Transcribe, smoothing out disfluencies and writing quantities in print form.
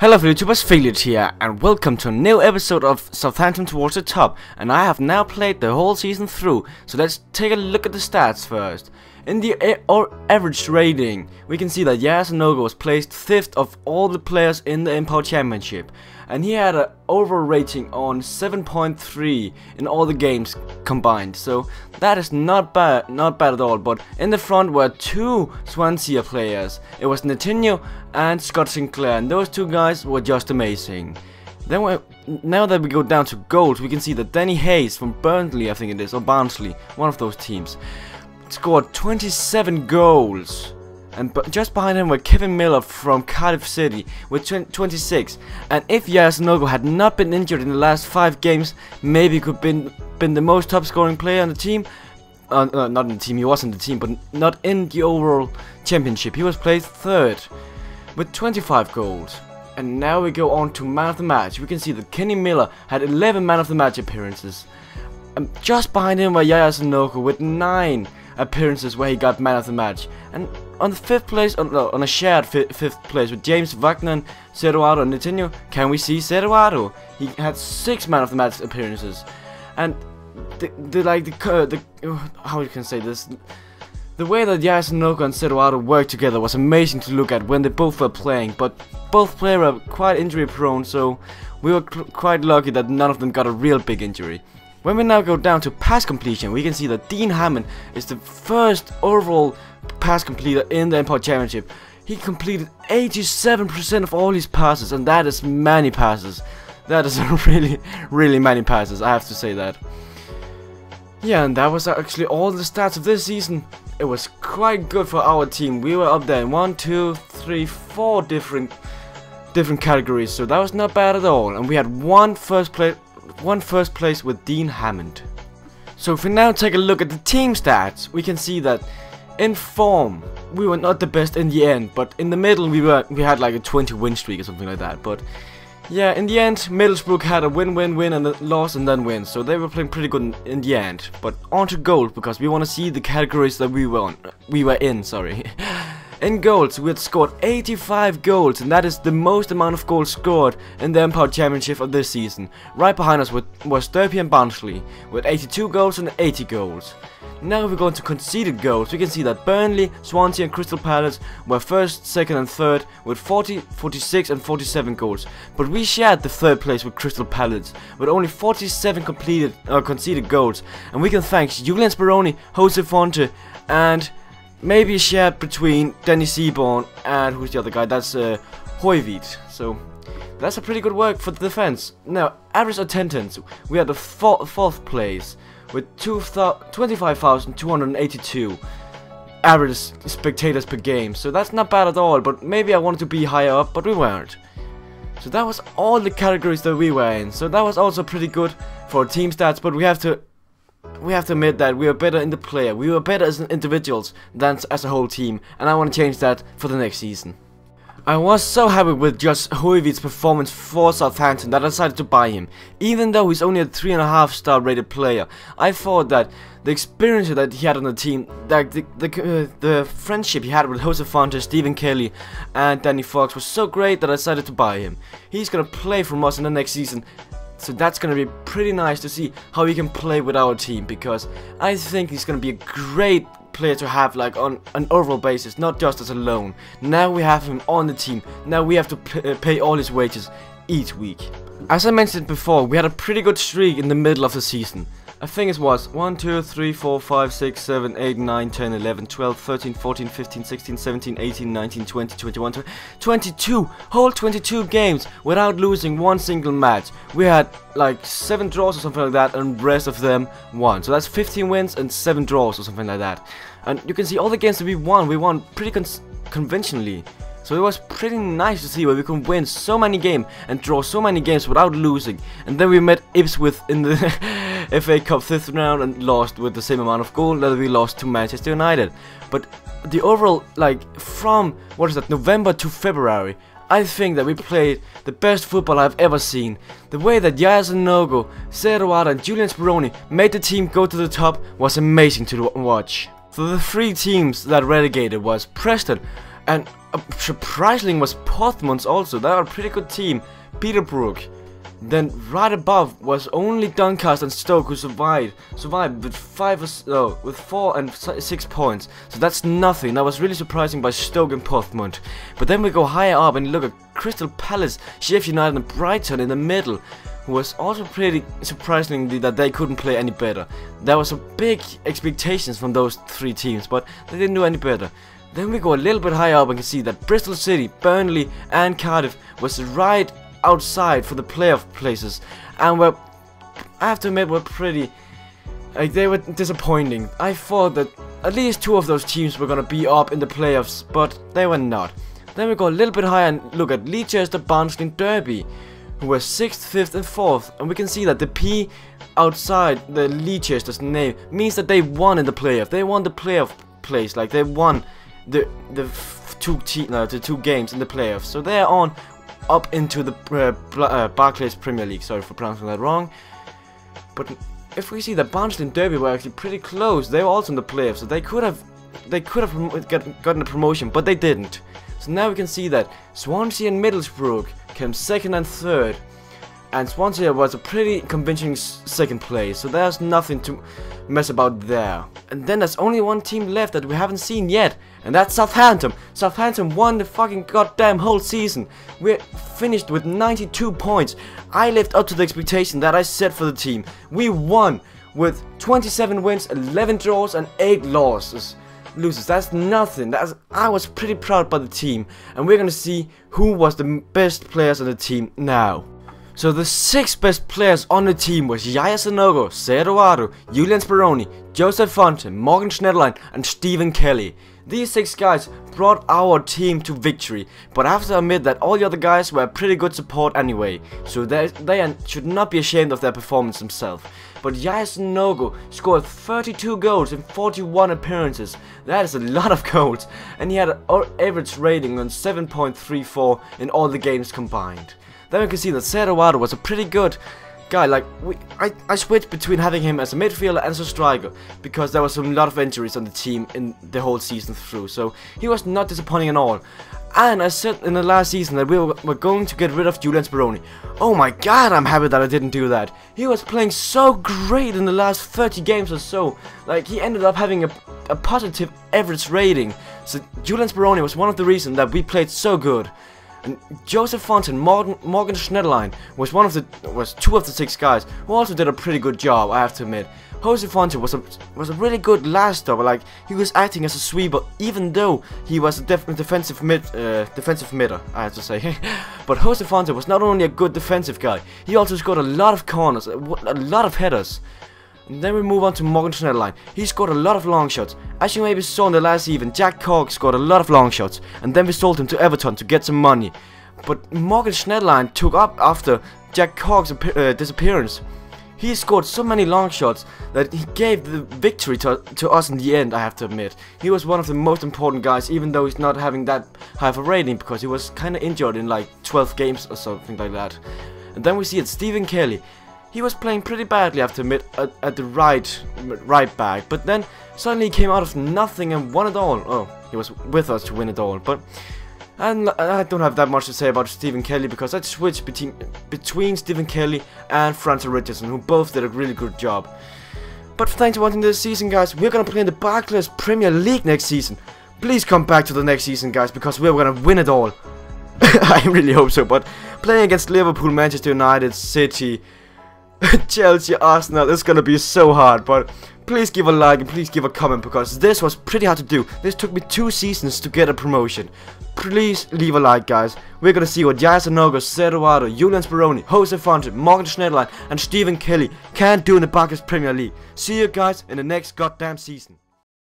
Hello YouTubers, Failed here, and welcome to a new episode of Southampton Towards the Top. And I have now played the whole season through, so let's take a look at the stats first. In the average rating, we can see that Nogo was placed 5th of all the players in the Empire Championship, and he had an overall rating on 7.3 in all the games combined. So that is not bad at all. But in the front were two Swansea players. It was Netinho and Scott Sinclair, and those two guys were just amazing. Then now that we go down to goals, we can see that Danny Hayes from Burnley, I think it is, or Barnsley, one of those teams, scored 27 goals, and just behind him were Kevin Miller from Cardiff City with 26. And if Nogo had not been injured in the last 5 games, maybe he could have been the most top scoring player on the team. Not in the team, he was in the team, but not in the overall championship. He was placed 3rd with 25 goals. And now we go on to man of the match. We can see that Kenny Miller had 11 man of the match appearances. And just behind him were Nogo with 9 appearances where he got man of the match. And on the 5th place, on a shared 5th place with James Wagner, Ceruado and Netinho, can we see Ceruado? He had 6 man of the match appearances. And how you can say this, the way that Nogo and Ceruado worked together was amazing to look at when they both were playing. But both players were quite injury prone, so we were quite lucky that none of them got a real big injury. When we now go down to pass completion, we can see that Dean Hammond is the first overall pass completer in the Empire Championship. He completed 87% of all his passes, and that is many passes. That is really many passes, I have to say that. Yeah, and that was actually all the stats of this season. It was quite good for our team. We were up there in 1, 2, 3, 4 different categories, so that was not bad at all. And we had one first place with Dean Hammond. So if we now take a look at the team stats, we can see that in form we were not the best in the end, but in the middle we had like a 20 win streak or something like that. But yeah, in the end Middlesbrough had a win and a loss and then win, so they were playing pretty good in the end. But on to goals, because we want to see the categories that we were in. Sorry. In goals, we had scored 85 goals, and that is the most amount of goals scored in the Empire Championship of this season. Right behind us was Derby and Barnsley, with 82 goals and 80 goals. Now if we go into conceded goals, we can see that Burnley, Swansea and Crystal Palace were 1st, 2nd and 3rd with 40, 46 and 47 goals. But we shared the 3rd place with Crystal Palace with only 47 conceded goals. And we can thank Julian Speroni, Jose Fonte and maybe shared between Danny Seaborn and who's the other guy? That's Højvidt. So that's a pretty good work for the defense. Now, average attendance, we had the 4th place with 25,282 average spectators per game. So that's not bad at all, but maybe I wanted to be higher up, but we weren't. So that was all the categories that we were in. So that was also pretty good for team stats, but we have to admit that we were better in the player. We were better as individuals than as a whole team, and I want to change that for the next season. I was so happy with just Højvidt's performance for Southampton that I decided to buy him. Even though he's only a 3.5 star rated player, I thought that the experience that he had on the team, like the friendship he had with Jose Fonte, Stephen Kelly and Danny Fox was so great that I decided to buy him. He's gonna play for us in the next season, so that's gonna be pretty nice to see how he can play with our team, because I think he's gonna be a great player to have like on an overall basis, not just as a loan. Now we have him on the team. Now we have to pay all his wages each week. As I mentioned before, we had a pretty good streak in the middle of the season. I think it was 1, 2, 3, 4, 5, 6, 7, 8, 9, 10, 11, 12, 13, 14, 15, 16, 17, 18, 19, 20, 21, 22, whole 22 games without losing one single match. We had like 7 draws or something like that, and the rest of them won. So that's 15 wins and 7 draws or something like that. And you can see all the games that we won pretty conventionally. So it was pretty nice to see where we could win so many games and draw so many games without losing. And then we met Ipswich in the FA Cup 5th round and lost with the same amount of goals that we lost to Manchester United. But the overall, like from November to February, I think that we played the best football I've ever seen. The way that Nogo, Ceruado and Julian Speroni made the team go to the top was amazing to watch. So the 3 teams that relegated was Preston, And surprisingly was Portsmouth also. They are a pretty good team. Peterborough. Then right above was only Doncaster and Stoke who survived with 4 and 6 points. So that's nothing. That was really surprising by Stoke and Portsmouth. But then we go higher up and look at Crystal Palace, Sheffield United and Brighton in the middle, who was also pretty surprisingly that they couldn't play any better. There was a big expectations from those 3 teams, but they didn't do any better. Then we go a little bit higher up and can see that Bristol City, Burnley and Cardiff was right outside for the playoff places, and I have to admit, were pretty, like, they were disappointing. I thought that at least 2 of those teams were gonna be up in the playoffs, but they were not. Then we go a little bit higher and look at Leicester, Barnsley and Derby, who were 6th, 5th and 4th, and we can see that the P outside the Leicester's name means that they won in the playoff. They won the playoff place, like they won the 2 games in the playoffs, so they are on up into the Barclays Premier League. Sorry for pronouncing that wrong. But if we see that Barnsley and Derby were actually pretty close, they were also in the playoffs, so they could have gotten a promotion, but they didn't. So now we can see that Swansea and Middlesbrough came 2nd and 3rd, and Swansea was a pretty convincing 2nd place, so there's nothing to mess about there. And then there's only one team left that we haven't seen yet, and that's Southampton. Southampton won the fucking goddamn whole season. We finished with 92 points. I lived up to the expectation that I set for the team. We won with 27 wins, 11 draws and 8 losses. That's nothing. I was pretty proud by the team, and we're gonna see who was the best players on the team now. So the 6 best players on the team was Yaya Sanogo, Eduardo, Julian Speroni, Joseph Fonte, Morgan Schneiderlein and Stephen Kelly. These 6 guys brought our team to victory, but I have to admit that all the other guys were pretty good support anyway, so they should not be ashamed of their performance themselves. But Yaya Sanogo scored 32 goals in 41 appearances. That is a lot of goals, and he had an average rating on 7.34 in all the games combined. Then we can see that Eduardo was a pretty good guy. Like, I switched between having him as a midfielder and as a striker, because there was a lot of injuries on the team in the whole season through, so he was not disappointing at all. And I said in the last season that we were going to get rid of Julian Speroni. Oh my god, I'm happy that I didn't do that. He was playing so great in the last 30 games or so. Like, he ended up having a positive average rating. So Julian Speroni was one of the reasons that we played so good. And Joseph Fonte and Morgan Schneiderlein was 2 of the 6 guys who also did a pretty good job, I have to admit. Jose Fonte was a really good last stopper. Like, he was acting as a sweeper, even though he was a defensive midder, I have to say. But Jose Fonte was not only a good defensive guy, he also scored a lot of corners, a lot of headers. And then we move on to Morgan Schneiderlein. He scored a lot of long shots. As you maybe saw in the last season, Jack Cork scored a lot of long shots, and then we sold him to Everton to get some money. But Morgan Schneiderlein took up after Jack Cork's disappearance. He scored so many long shots that he gave the victory to us in the end, I have to admit. He was one of the most important guys, even though he's not having that high of a rating, because he was kind of injured in like 12 games or something like that. And then we see it, Stephen Kelly. He was playing pretty badly, I have to admit, at the right back, but then suddenly he came out of nothing and won it all. Oh, he was with us to win it all, but I don't have that much to say about Stephen Kelly, because I switched between Stephen Kelly and Francis Richardson, who both did a really good job. But thanks for watching this season, guys. We're gonna play in the Barclays Premier League next season. Please come back to the next season, guys, because we're gonna win it all. I really hope so, but playing against Liverpool, Manchester United, City, Chelsea, Arsenal, it's gonna be so hard. But please give a like and please give a comment, because this was pretty hard to do. This took me 2 seasons to get a promotion. Please leave a like, guys. We're gonna see what Yaya Sanogo, Eduardo, Julian Speroni, Jose Fonte, Morgan Schneiderlein and Stephen Kelly can do in the Barclays Premier League. See you guys in the next goddamn season.